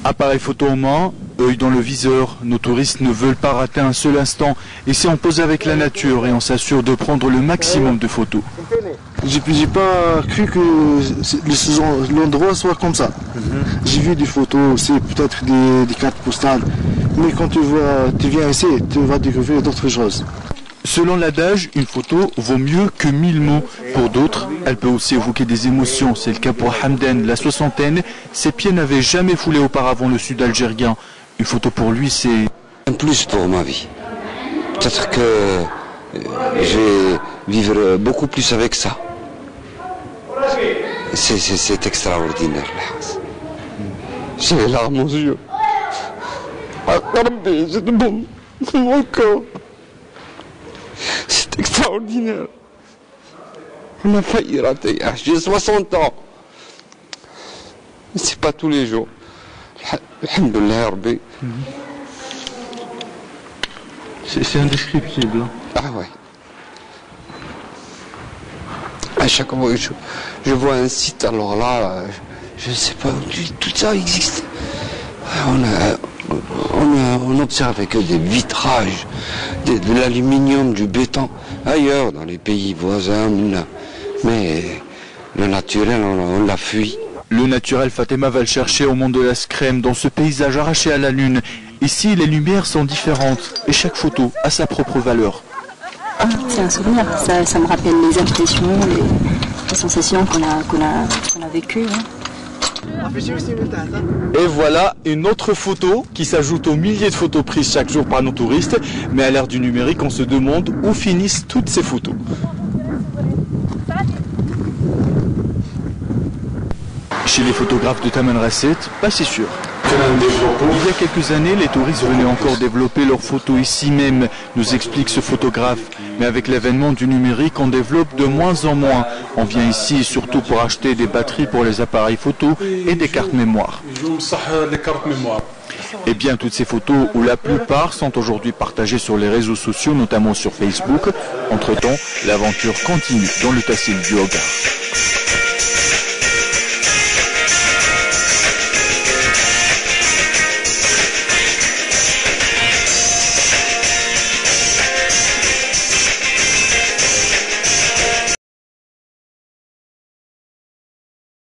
Appareil photo en main, œil dans le viseur, nos touristes ne veulent pas rater un seul instant. Et c'est en pose avec la nature et on s'assure de prendre le maximum de photos. J'ai pas cru que l'endroit soit comme ça. J'ai vu des photos aussi, peut-être des cartes postales. Mais quand tu viens ici, tu vas découvrir d'autres choses. Selon l'adage, une photo vaut mieux que 1000 mots. Pour d'autres, elle peut aussi évoquer des émotions. C'est le cas pour Hamden, la soixantaine. Ses pieds n'avaient jamais foulé auparavant le sud algérien. Une photo pour lui, c'est un plus pour ma vie. Peut-être que je vais vivre beaucoup plus avec ça. C'est extraordinaire. J'ai les larmes aux yeux. C'est bon. Mon corps. C'est extraordinaire. On a failli rater. J'ai 60 ans. C'est pas tous les jours. Alhamdoulilah Rabbi. C'est indescriptible. Ah ouais. À chaque fois que je vois un site, alors là, je ne sais pas, tout ça existe. On observe avec des vitrages, de l'aluminium, du béton, ailleurs, dans les pays voisins, mais le naturel, on l'a fui. Le naturel, Fatima va le chercher au monde de la Scrème, dans ce paysage arraché à la lune. Ici, les lumières sont différentes et chaque photo a sa propre valeur. C'est un souvenir, ça me rappelle les impressions, les sensations qu'on a vécues. Hein. Et voilà une autre photo qui s'ajoute aux milliers de photos prises chaque jour par nos touristes. Mais à l'ère du numérique, on se demande où finissent toutes ces photos. Chez les photographes de Taman Rasset, pas si sûr. Il y a quelques années, les touristes venaient encore développer leurs photos ici même, nous explique ce photographe. Mais avec l'avènement du numérique, on développe de moins en moins. On vient ici surtout pour acheter des batteries pour les appareils photos et des cartes mémoire. Et bien toutes ces photos, ou la plupart, sont aujourd'hui partagées sur les réseaux sociaux, notamment sur Facebook. Entre-temps, l'aventure continue dans le Tassil du Hogar.